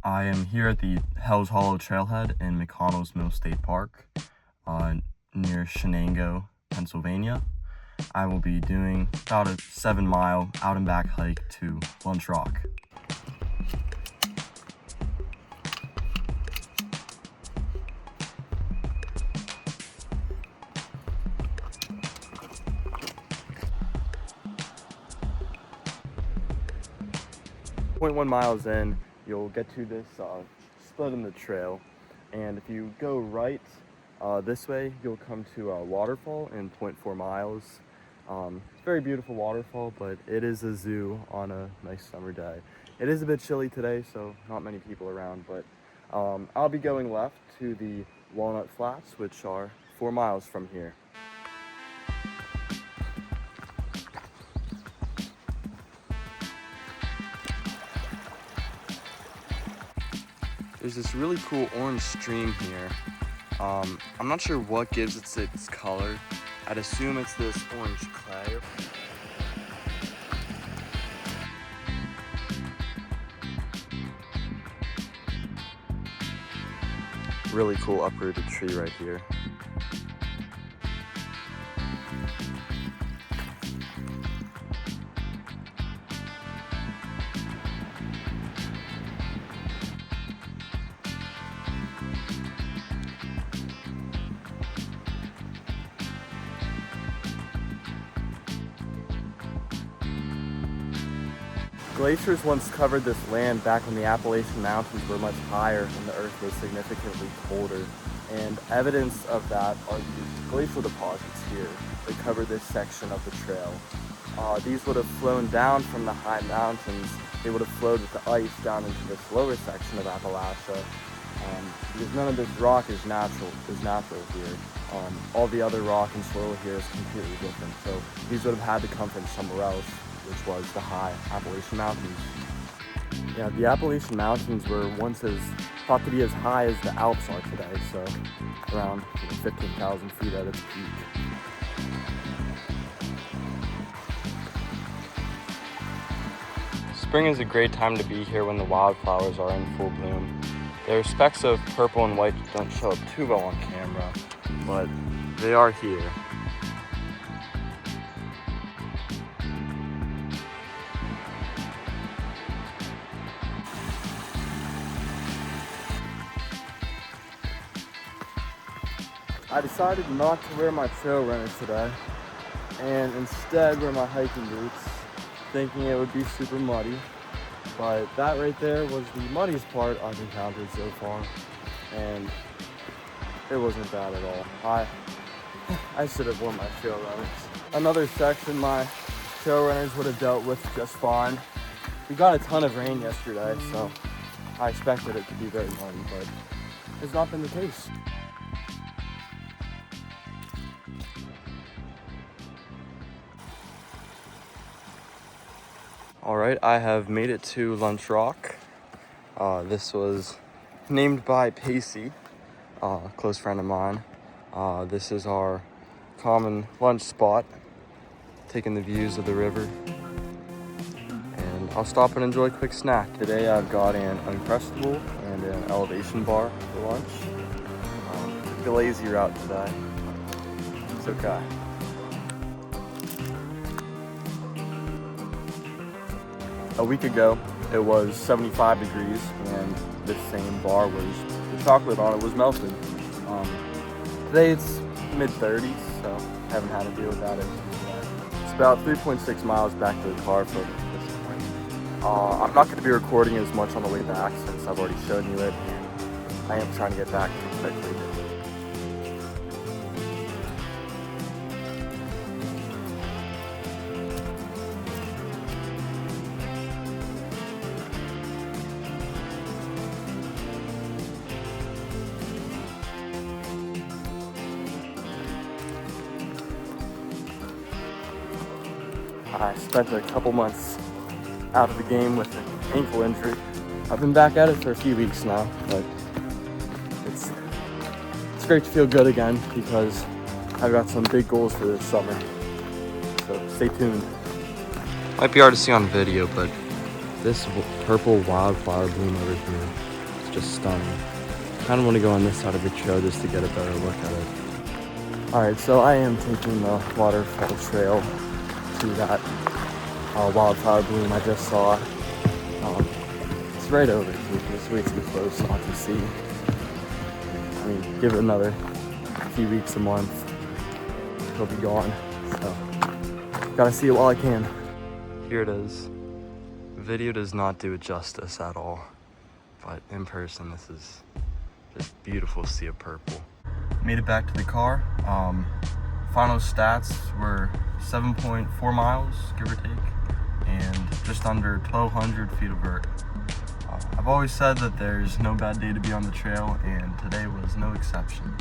I am here at the Hells Hollow Trailhead in McConnells Mill State Park near Shenango, Pennsylvania. I will be doing about a 7-mile out and back hike to Lunch Rock. .1 miles in, you'll get to this split in the trail, and if you go right this way, you'll come to a waterfall in 0.4 miles. Very beautiful waterfall, but it is a zoo on a nice summer day. It is a bit chilly today, so not many people around, but I'll be going left to the Walnut Flats, which are 4 miles from here. There's this really cool orange stream here. I'm not sure what gives it its color. I'd assume it's this orange clay. Really cool uprooted tree right here. Glaciers once covered this land back when the Appalachian Mountains were much higher and the earth was significantly colder. And evidence of that are these glacial deposits here that cover this section of the trail. These would have flown down from the high mountains. They would have flowed with the ice down into this lower section of Appalachia. Because none of this rock is natural here. All the other rock and soil here is completely different. So these would have had to come from somewhere else, which was the high Appalachian Mountains. Yeah, the Appalachian Mountains were once thought to be as high as the Alps are today, so around 15,000 feet at its peak. Spring is a great time to be here when the wildflowers are in full bloom. There are specks of purple and white that don't show up too well on camera, but they are here. I decided not to wear my trail runners today and instead wear my hiking boots, thinking it would be super muddy. But that right there was the muddiest part I've encountered so far, and it wasn't bad at all. I should have worn my trail runners. Another section my trail runners would have dealt with just fine. We got a ton of rain yesterday, so I expected it to be very muddy, but it's not been the case. Alright, I have made it to Lunch Rock. This was named by Pacey, a close friend of mine. This is our common lunch spot, taking the views of the river. And I'll stop and enjoy a quick snack. Today I've got an Uncrustable and an elevation bar for lunch. Took the lazy route today. It's okay. A week ago, it was 75 degrees, and this same bar the chocolate on it was melted. Today it's mid-30s, so I haven't had to deal with that issue today. It's about 3.6 miles back to the car from this point. I'm not going to be recording as much on the way back since I've already shown you it, and I am trying to get back pretty quickly. I spent a couple months out of the game with an ankle injury. I've been back at it for a few weeks now, but it's great to feel good again because I've got some big goals for this summer. So stay tuned. Might be hard to see on video, but this purple wildflower bloom over here It's just stunning. Kind of want to go on this side of the trail just to get a better look at it. All right, so I am taking the waterfall trail to that wildflower bloom I just saw. It's right over here. It's way too close not to see. I mean, give it another few weeks, a month, it'll be gone. So, gotta see it while I can. Here it is. Video does not do it justice at all, but in person, this is just beautiful sea of purple. Made it back to the car. Final stats were 7.4 miles, give or take, and just under 1,200 feet of vert. I've always said that there's no bad day to be on the trail, and today was no exception.